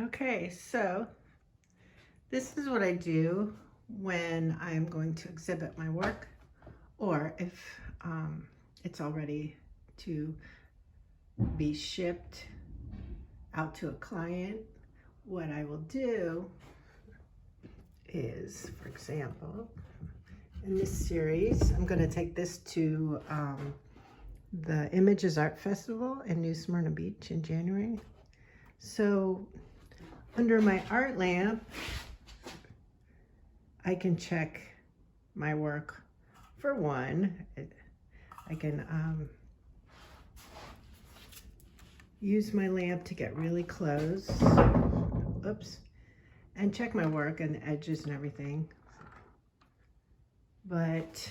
Okay, so this is what I do when I'm going to exhibit my work, or if it's all ready to be shipped out to a client. What I will do is, for example, in this series, I'm going to take this to the Images Art Festival in New Smyrna Beach in January. So under my art lamp, I can check my work. For one, I can use my lamp to get really close, oops, and check my work and the edges and everything. But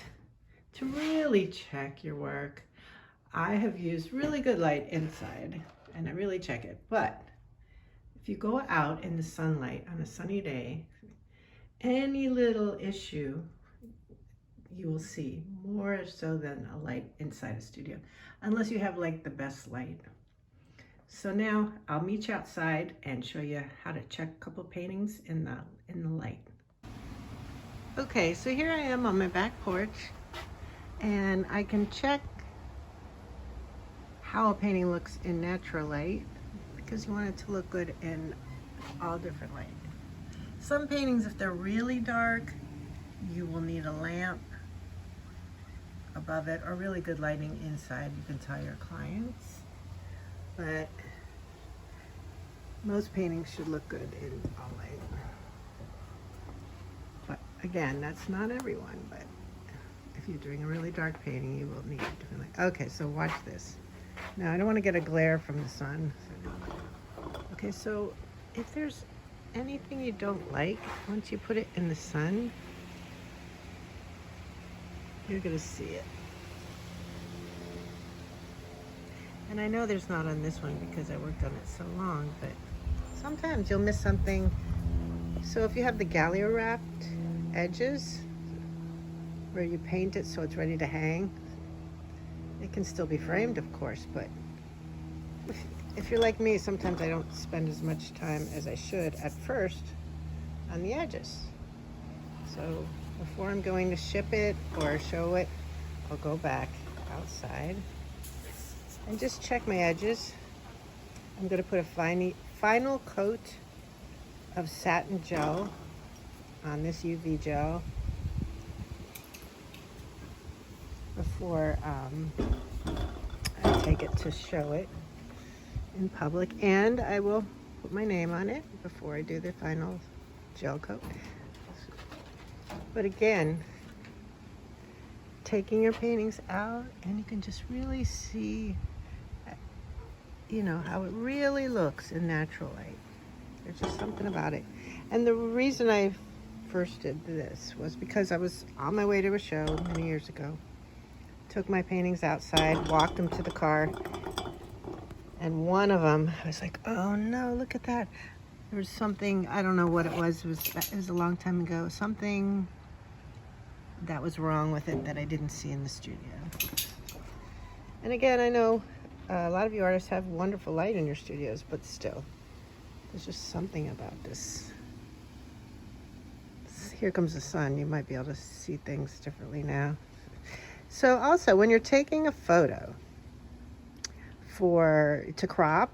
to really check your work, I have used really good light inside and I really check it. But if you go out in the sunlight on a sunny day, any little issue you will see more so than a light inside a studio, unless you have like the best light. So now I'll meet you outside and show you how to check a couple paintings in the light. Okay, so here I am on my back porch and I can check how a painting looks in natural light, because you want it to look good in all different light. Some paintings, if they're really dark, you will need a lamp above it or really good lighting inside. You can tell your clients, but most paintings should look good in all light. But again, that's not everyone, but if you're doing a really dark painting, you will need different light. Okay, so watch this. Now I don't want to get a glare from the sun. Okay, so if there's anything you don't like, once you put it in the sun, you're gonna see it. And I know there's not on this one because I worked on it so long, but sometimes you'll miss something. So if you have the Gallia wrapped edges where you paint it so it's ready to hang, it can still be framed, of course, but if you're like me, sometimes I don't spend as much time as I should at first on the edges. So before I'm going to ship it or show it, I'll go back outside and just check my edges. I'm going to put a final coat of satin gel on this UV gel before I take it to show it in public, and I will put my name on it before I do the final gel coat. But again, taking your paintings out and you can just really see, you know, how it really looks in natural light. There's just something about it. And the reason I first did this was because I was on my way to a show many years ago. Took my paintings outside, walked them to the car, and one of them, I was like, oh no, look at that. There was something, I don't know what it was a long time ago, something that was wrong with it that I didn't see in the studio. And again, I know a lot of you artists have wonderful light in your studios, but still, there's just something about this. Here comes the sun. You might be able to see things differently now. So also, when you're taking a photo to crop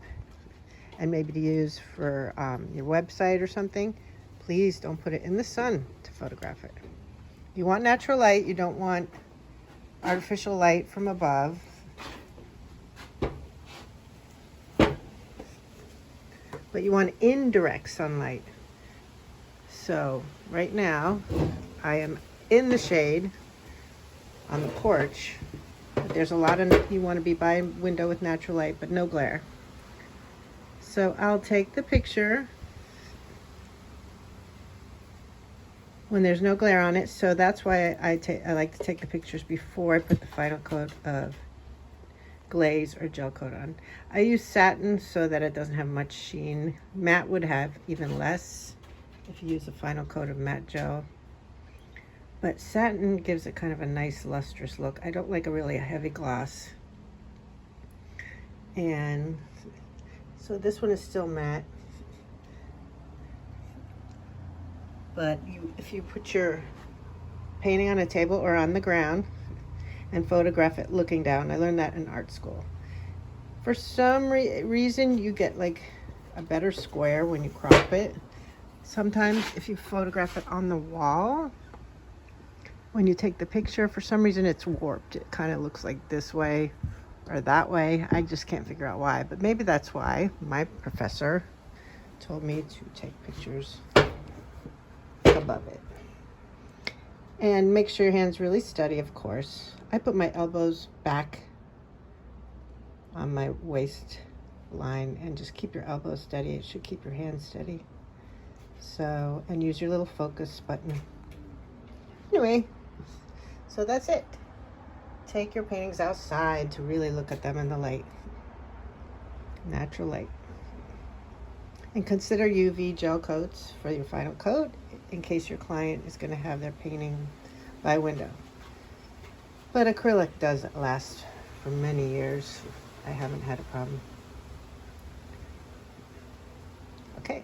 and maybe to use for your website or something, please don't put it in the sun to photograph it. You want natural light. You don't want artificial light from above. But you want indirect sunlight. So right now, I am in the shade on the porch. But there's a lot of, you want to be by a window with natural light, but no glare. So I'll take the picture when there's no glare on it. So that's why I like to take the pictures before I put the final coat of glaze or gel coat on. I use satin so that it doesn't have much sheen. Matte would have even less if you use a final coat of matte gel. But satin gives it kind of a nice lustrous look. I don't like a really heavy gloss. And so this one is still matte. But if you put your painting on a table or on the ground and photograph it looking down, I learned that in art school. For some reason, you get like a better square when you crop it. Sometimes if you photograph it on the wall, when you take the picture, for some reason it's warped. It kind of looks like this way or that way. I just can't figure out why, but maybe that's why. My professor told me to take pictures above it. And make sure your hand's really steady, of course. I put my elbows back on my waist line and just keep your elbows steady. It should keep your hand steady. So, and use your little focus button. Anyway, so that's it. Take your paintings outside to really look at them in the light. Natural light. And consider UV gel coats for your final coat in case your client is going to have their painting by window. But acrylic does last for many years. I haven't had a problem. Okay.